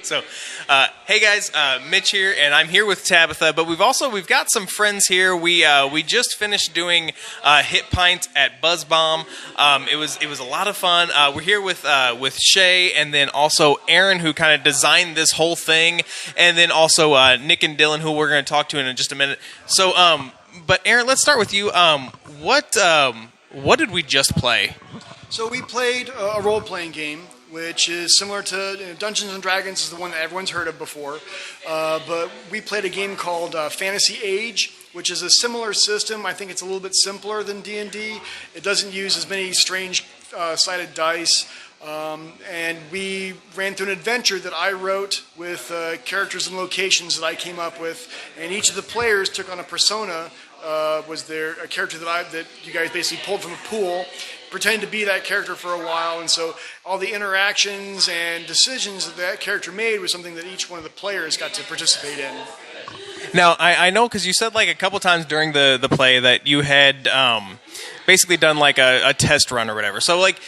So, hey guys, Mitch here, and I'm here with Tabitha. But we've got some friends here. We just finished doing Hit Pints at Buzz Bomb. It was a lot of fun. We're here with Shae, and then also Aaron, who kind of designed this whole thing, and then also Nick and Dylan, who we're going to talk to in just a minute. So, but Aaron, let's start with you. What did we just play? So we played a role-playing game, which is similar to Dungeons & Dragons is the one that everyone's heard of before. But we played a game called Fantasy Age, which is a similar system. I think it's a little bit simpler than D&D. It doesn't use as many strange sided dice. And we ran through an adventure that I wrote with characters and locations that I came up with. And each of the players took on a persona. Was there a character that you guys basically pulled from a pool, pretended to be that character for a while, and so all the interactions and decisions that character made was something that each one of the players got to participate in. Now, I know because you said like a couple times during the play that you had basically done like a test run or whatever. So like,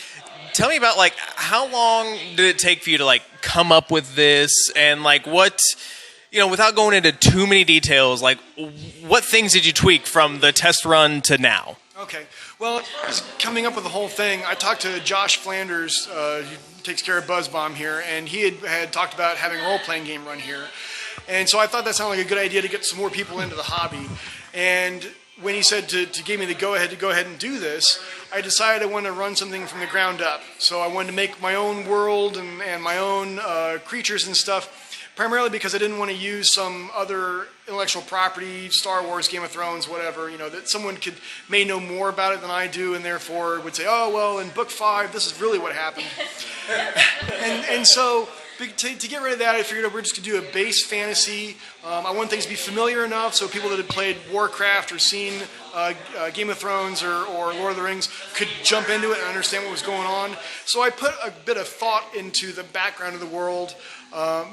tell me about like how long did it take for you to like come up with this, and like what, without going into too many details, like what things did you tweak from the test run to now? Okay. Well, as far as coming up with the whole thing, I talked to Josh Flanders, who takes care of Buzz Bomb here, and he had talked about having a role-playing game run here. And so I thought that sounded like a good idea to get some more people into the hobby. And when he said to give me the go-ahead to go ahead and do this, I decided I wanted to run something from the ground up. So I wanted to make my own world and my own creatures and stuff, primarily because I didn't want to use some other intellectual property, Star Wars, Game of Thrones, whatever, that someone may know more about it than I do, and therefore would say, oh, well, in Book 5, this is really what happened. and so to get rid of that, I figured we're just going to do a base fantasy. I want things to be familiar enough so people that had played Warcraft or seen Game of Thrones or Lord of the Rings could jump into it and understand what was going on. So I put a bit of thought into the background of the world,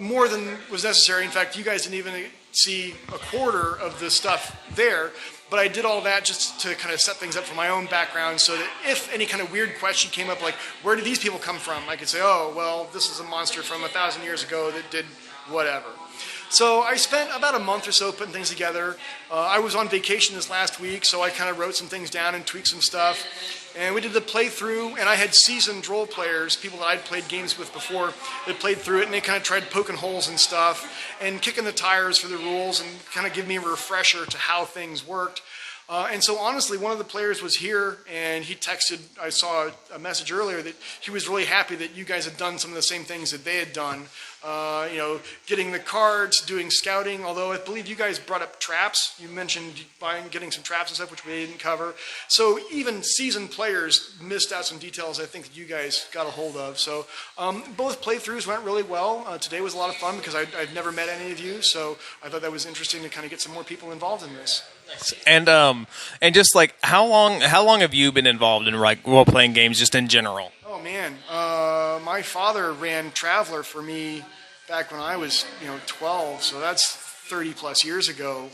more than was necessary. In fact, you guys didn't even see a quarter of the stuff there, but I did all that just to kind of set things up for my own background so that if any kind of weird question came up, like, where did these people come from? I could say, oh, well, this is a monster from 1,000 years ago that did whatever. So I spent about a month or so putting things together. I was on vacation this last week, so I kind of wrote some things down and tweaked some stuff. And we did the playthrough, and I had seasoned role players, people that I'd played games with before, that played through it, and they kind of tried poking holes and stuff, and kicking the tires for the rules, and kind of give me a refresher to how things worked. And so honestly, one of the players was here, and he texted, I saw a message earlier that he was really happy that you guys had done some of the same things that they had done. Getting the cards, doing scouting, although I believe you guys brought up traps. You mentioned getting some traps and stuff, which we didn't cover. So even seasoned players missed out some details I think that you guys got a hold of. So both playthroughs went really well. Today was a lot of fun because I've never met any of you, so I thought that was interesting to kind of get some more people involved in this. Nice. And just like how long have you been involved in like role playing games just in general? Oh man, my father ran Traveler for me back when I was 12, so that's 30 plus years ago.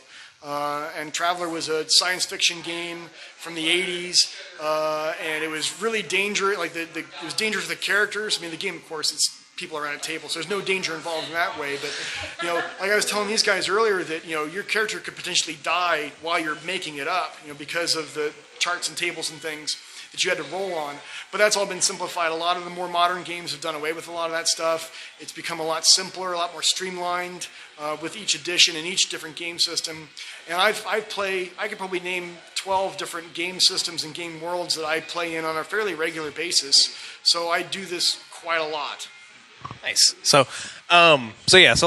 And Traveler was a science fiction game from the 80s, and it was really dangerous. Like it was dangerous for the characters. I mean, the game, of course, it's people around a table, so there's no danger involved in that way. But like I was telling these guys earlier, that your character could potentially die while you're making it up, because of the charts and tables and things that you had to roll on. But that's all been simplified. A lot of the more modern games have done away with a lot of that stuff. It's become a lot simpler, a lot more streamlined with each edition and each different game system. And I could probably name 12 different game systems and game worlds that I play in on a fairly regular basis. So I do this quite a lot. Nice. So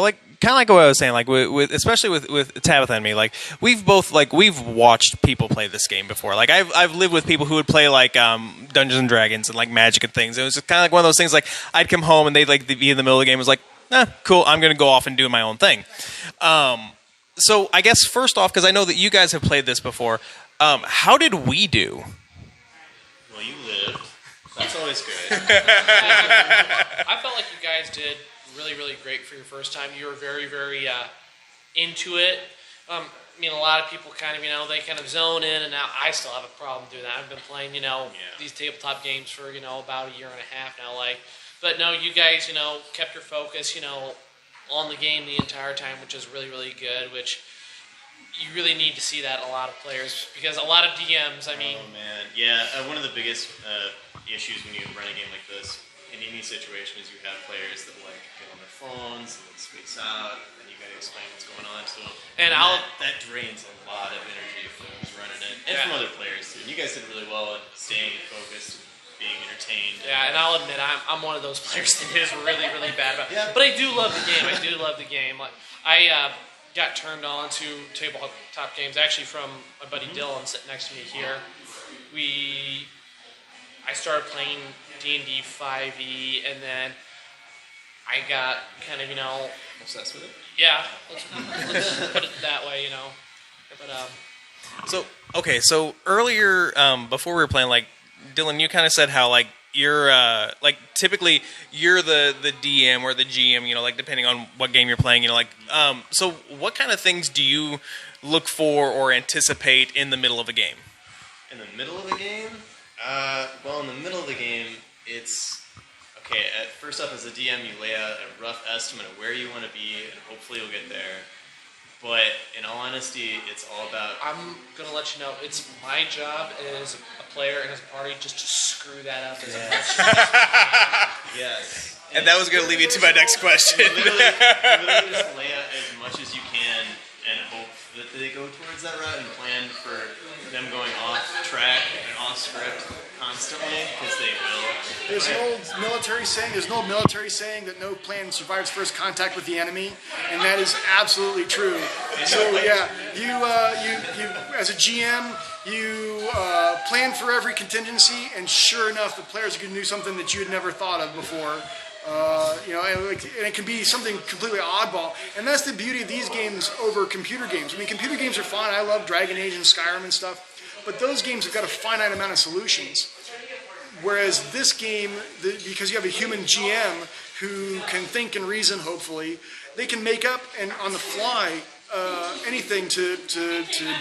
like kind of like what I was saying, like with especially with Tabitha and me, like we've watched people play this game before. Like I've lived with people who would play like Dungeons and Dragons and like Magic and things. It was just kind of like one of those things. Like I'd come home and they'd like be in the middle of the game. It was like, cool. I'm gonna go off and do my own thing. So I guess first off, because I know that you guys have played this before, how did we do? Well, you lived. That's always good. I felt like you guys did really, really great for your first time. You were very, very into it. I mean, a lot of people kind of, they kind of zone in, and now I still have a problem doing that. I've been playing, these tabletop games for, about a year and a half now, but no, you guys, kept your focus, on the game the entire time, which is really, really good, which you really need to see that in a lot of players, because a lot of DMs, I mean... Oh, man. Yeah, one of the biggest issues when you run a game like this, in any situation, is you have players that like get on their phones and space out, and you got to explain what's going on to them. And that drains a lot of energy from who's running it, and from other players, too. And you guys did really well at staying focused, being entertained. Yeah, and I'll admit, I'm one of those players that is really, really bad about it. But I do love the game. I do love the game. Like, I got turned on to tabletop games, actually from my buddy Dylan sitting next to me here. I started playing D&D 5e, and then I got kind of, Obsessed with it? Yeah, let's put it that way, But, So earlier, before we were playing, like, Dylan, you kind of said how, like, you're, like, typically you're the DM or the GM, like, depending on what game you're playing, so what kind of things do you look for or anticipate in the middle of a game? In the middle of a game? Well, in the middle of the game, it's... Okay, first up, as a DM, you lay out a rough estimate of where you want to be, and hopefully you'll get there. But in all honesty, it's all about... I'm going to let you know, it's my job as a player and as a party just to screw that up as much as Yes. And that was going to lead me to my next question. You literally just lay out as much as you can and hope that they go towards that route and plan for them going off track and off script constantly, because they will. There's an old military saying that no plan survives first contact with the enemy, and that is absolutely true. So yeah, you as a GM, you plan for every contingency, and sure enough, the players are going to do something that you had never thought of before. And it can be something completely oddball. And that's the beauty of these games over computer games. I mean, computer games are fun. I love Dragon Age and Skyrim and stuff. But those games have got a finite amount of solutions. Whereas this game, because you have a human GM who can think and reason, hopefully, they can make up and on the fly anything to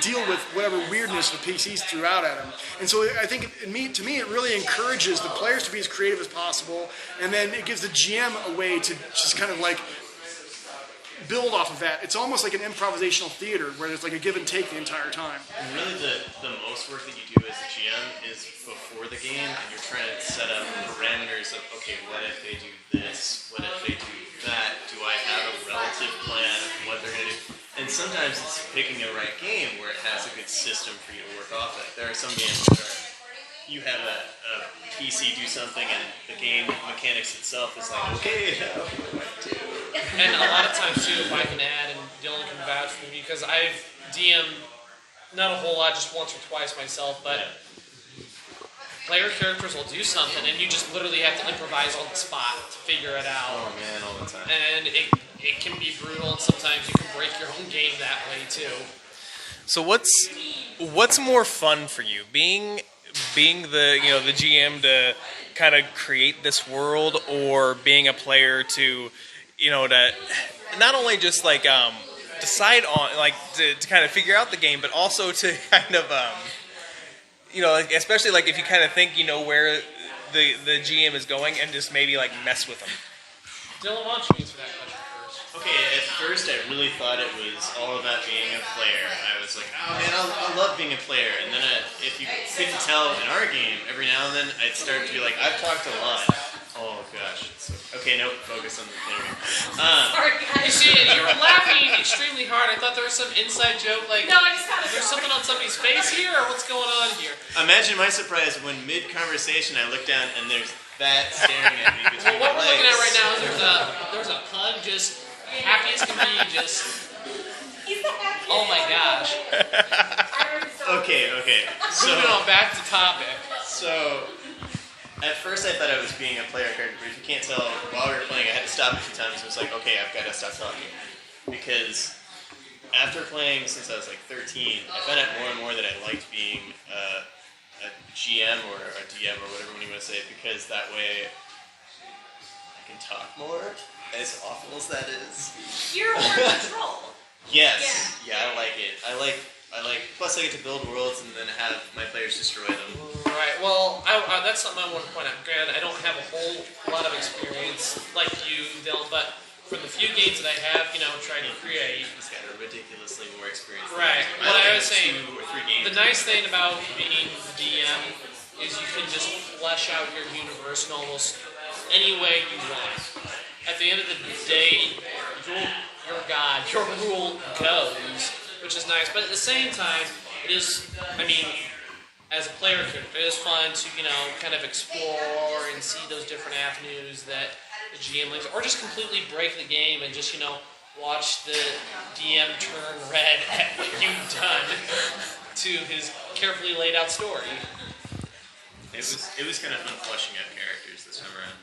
deal with whatever weirdness the PCs threw out at them. And so I think, to me, it really encourages the players to be as creative as possible, and then it gives the GM a way to just kind of like build off of that. It's almost like an improvisational theater where there's like a give and take the entire time. And really the most work that you do as a GM is before the game, and you're trying to set up parameters of, okay, what if they do this? What if they do that? Do I have a relative plan of what they're going to do? And sometimes it's picking a right game where it has a good system for you to work off of. There are some games where you have a PC do something and the game mechanics itself is like, okay, now what do I do? And a lot of times too, if I can add, and Dylan can vouch for me, because I've DM'd not a whole lot, just once or twice myself, but player characters will do something, and you just literally have to improvise on the spot to figure it out. Oh man, all the time. And it can be brutal, and sometimes you can break your own game that way too. So what's more fun for you, being the the GM to kind of create this world, or being a player to to not only just like decide on like to kind of figure out the game, but also to kind of like, especially like if you kind of think where the GM is going, and just maybe like mess with them. Dylan, why don't you answer that question first? Okay, at first I really thought it was all about being a player. I was like, oh man, I love being a player. And then if you couldn't tell in our game, every now and then I'd start to be like, I've talked a lot. Oh gosh. Okay, no, focus on the player. Sorry, guys. You see, you were laughing extremely hard. I thought there was some inside joke, like, no, I just had there's something on somebody's face here, or what's going on here? Imagine my surprise when mid-conversation I look down and there's that staring at me between Well, what my we're looking at legs. right now is there's a pug just happy as can be, just. He's the happiest. Oh my gosh. Okay. So, Moving on back to topic. So, at first I thought I was being a player character, but if you can't tell, while we were playing, I had to stop a few times. It was like, okay, I've got to stop talking. Because after playing since I was like 13, I found out more and more that I liked being a GM or a DM or whatever you want to say, because that way I can talk more, as awful as that is. You're more in control. Yes. Yeah, I like it. I like. Plus, I get to build worlds and then have my players destroy them. Right. Well, that's something I want to point out. Granted, I don't have a whole lot of experience like you, Dylan, but for the few games that I have, tried to create. He's got a ridiculously more experience. Right. What I was saying, 2 or 3 games. the nice thing about being the DM is you can just flesh out your universe in almost any way you want. At the end of the day, your God, your rule goes, which is nice. But at the same time, it is, as a player character, it is fun to, kind of explore and see those different avenues that the GM leaves, or just completely break the game and just, watch the DM turn red at what you've done to his carefully laid out story. It was kind of fun fleshing out characters this time around.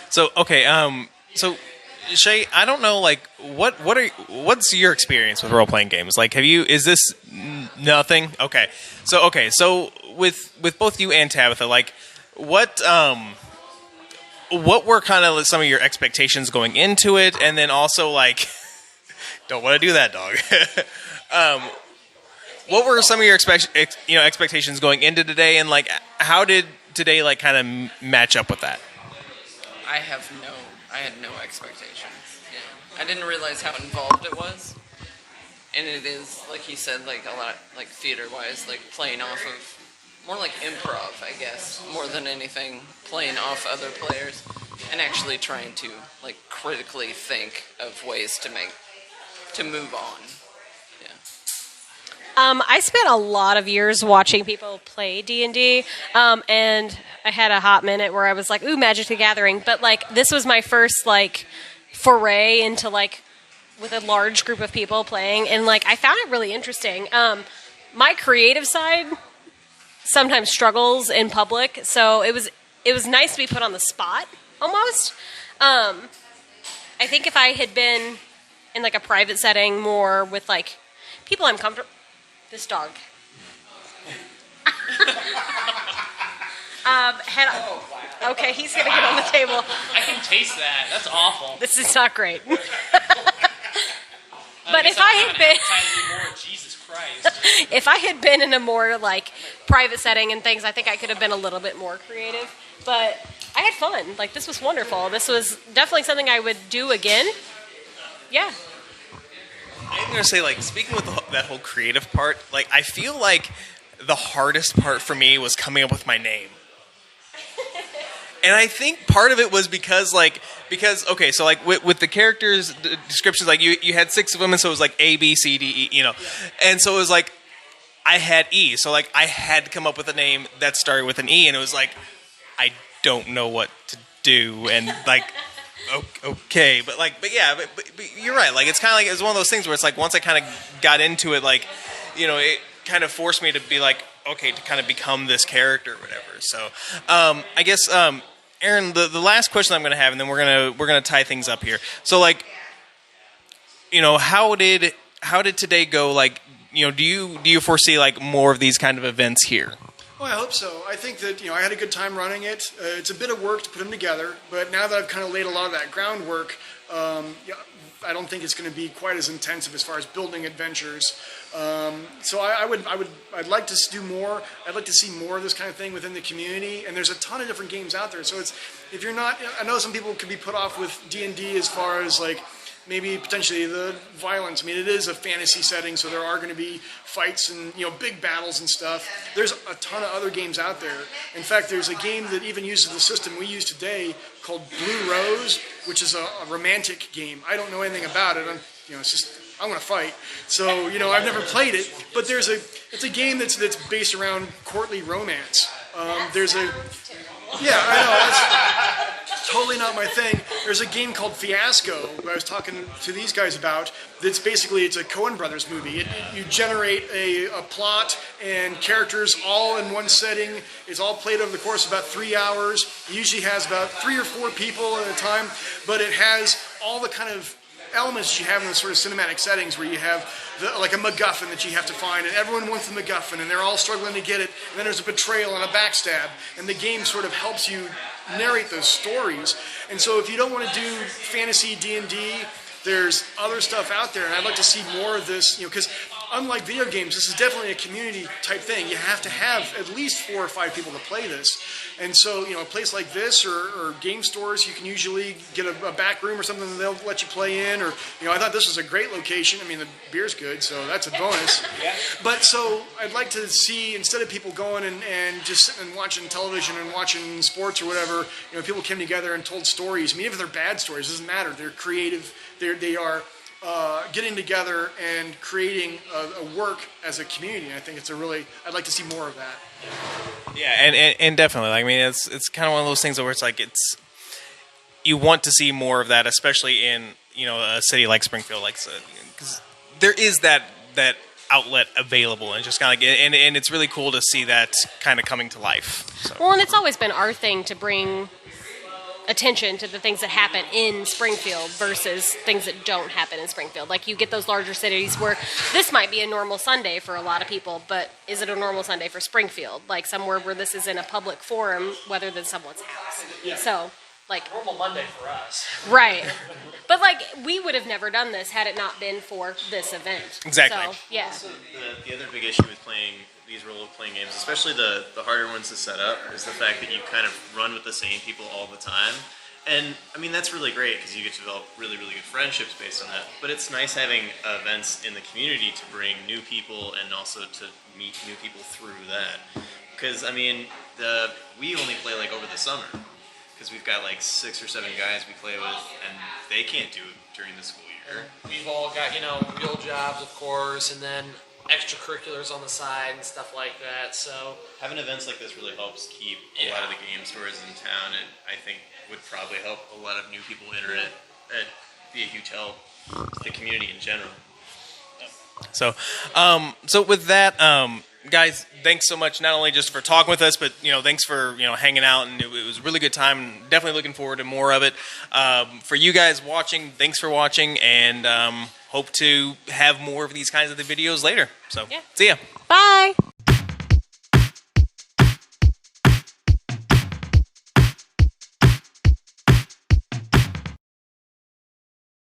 So okay, so Shae, I don't know, like, what's your experience with role playing games? Like, is this nothing? Okay, so with both you and Tabitha, like, what were kind of some of your expectations going into it, and then also, like, don't want to do that, dog. What were some of your expectations going into today, and like, how did today like kind of match up with that? I had no expectations. Yeah. I didn't realize how involved it was, and it is, like you said, like a lot, like theater-wise, like playing off of more like improv, I guess, more than anything, playing off other players, and actually trying to like critically think of ways to move on. Yeah. I spent a lot of years watching people play D&D, and I had a hot minute where I was like, ooh, Magic the Gathering. But, like, this was my first, like, foray into, like, with a large group of people playing. And, like, I found it really interesting. My creative side sometimes struggles in public, so it was nice to be put on the spot, almost. I think if I had been in, like, a private setting more with, like, people I'm comfortable... This dog. Okay, he's gonna get on the table. I can taste that. That's awful. This is not great. But if I had been, Jesus Christ. if I had been in a more like private setting and things, I think I could have been a little bit more creative. But I had fun. Like, this was wonderful. This was definitely something I would do again. Yeah. I'm gonna say, like, speaking with that whole creative part, like, I feel like the hardest part for me was coming up with my name. And I think part of it was because okay, so like with the characters descriptions, like you had 6 of them, and so it was like A, B, C, D, E, and so it was like I had E, so like I had to come up with a name that started with an E, and it was like I don't know what to do, and like. Okay, but you're right. Like, it's kind of like, it's one of those things where it's like once I kind of got into it, like, it kind of forced me to be like, okay, to kind of become this character or whatever. So, I guess, Aaron, the last question I'm going to have, and then we're gonna tie things up here. So, like, how did today go? Like, do you foresee like more of these kind of events here? Well, I hope so. I think that, I had a good time running it. It's a bit of work to put them together, but now that I've kind of laid a lot of that groundwork, I don't think it's going to be quite as intensive as far as building adventures. So I'd like to do more. I'd like to see more of this kind of thing within the community, and there's a ton of different games out there. So if you're not, I know some people could be put off with D&D as far as like, maybe potentially the violence. I mean, it is a fantasy setting, so there are going to be fights and big battles and stuff. There's a ton of other games out there. In fact, there's a game that even uses the system we use today called Blue Rose, which is a romantic game. I don't know anything about it. It's just I'm going to fight. So I've never played it, but it's a game that's based around courtly romance. Yeah, I know. That's totally not my thing. There's a game called Fiasco that I was talking to these guys about. That's basically, it's a Coen Brothers movie. You generate a plot and characters all in one setting. It's all played over the course of about 3 hours. It usually has about 3 or 4 people at a time, but it has all the kind of elements you have in the sort of cinematic settings where you have like a MacGuffin that you have to find, and everyone wants the MacGuffin, and they're all struggling to get it, and then there's a betrayal and a backstab, and the game sort of helps you narrate those stories. And so if you don't want to do fantasy D&D, there's other stuff out there, and I'd like to see more of this. Because unlike video games, this is definitely a community type thing. You have to have at least 4 or 5 people to play this. And so, a place like this or game stores, you can usually get a back room or something that they'll let you play in. Or, I thought this was a great location. I mean, the beer's good, so that's a bonus. But so I'd like to see, instead of people going and just sitting and watching television and watching sports or whatever, people came together and told stories. I mean, even if they're bad stories, it doesn't matter. They're creative. They are getting together and creating a work as a community. And I think I'd like to see more of that. Yeah, and definitely. I mean, it's kind of one of those things where it's like you want to see more of that, especially in a city like Springfield, because there is that outlet available, and just kind of and it's really cool to see that kind of coming to life. So. Well, and it's always been our thing to bring attention to the things that happen in Springfield versus things that don't happen in Springfield. Like, you get those larger cities where this might be a normal Sunday for a lot of people, but is it a normal Sunday for Springfield? Like, somewhere where this is in a public forum rather than someone's house. Yeah. So, like... Normal Monday for us. Right. But, like, we would have never done this had it not been for this event. Exactly. So, yeah. Also, the other big issue with playing these role-playing games, especially the harder ones to set up, is the fact that you kind of run with the same people all the time. And, I mean, that's really great because you get to develop really, really good friendships based on that. But it's nice having events in the community to bring new people and also to meet new people through that. Because, I mean, we only play, like, over the summer. Because we've got, like, 6 or 7 guys we play with, and they can't do it during the school year. We've all got, real jobs, of course, and then extracurriculars on the side and stuff like that. So having events like this really helps keep a lot of the game stores in town, and I think would probably help a lot of new people enter it. It'd be a huge help to the community in general. So, so with that, guys, thanks so much, not only just for talking with us, but, thanks for, hanging out, and it was a really good time. Definitely looking forward to more of it. For you guys watching, thanks for watching, and hope to have more of these kinds of the videos later. So, See ya. Bye.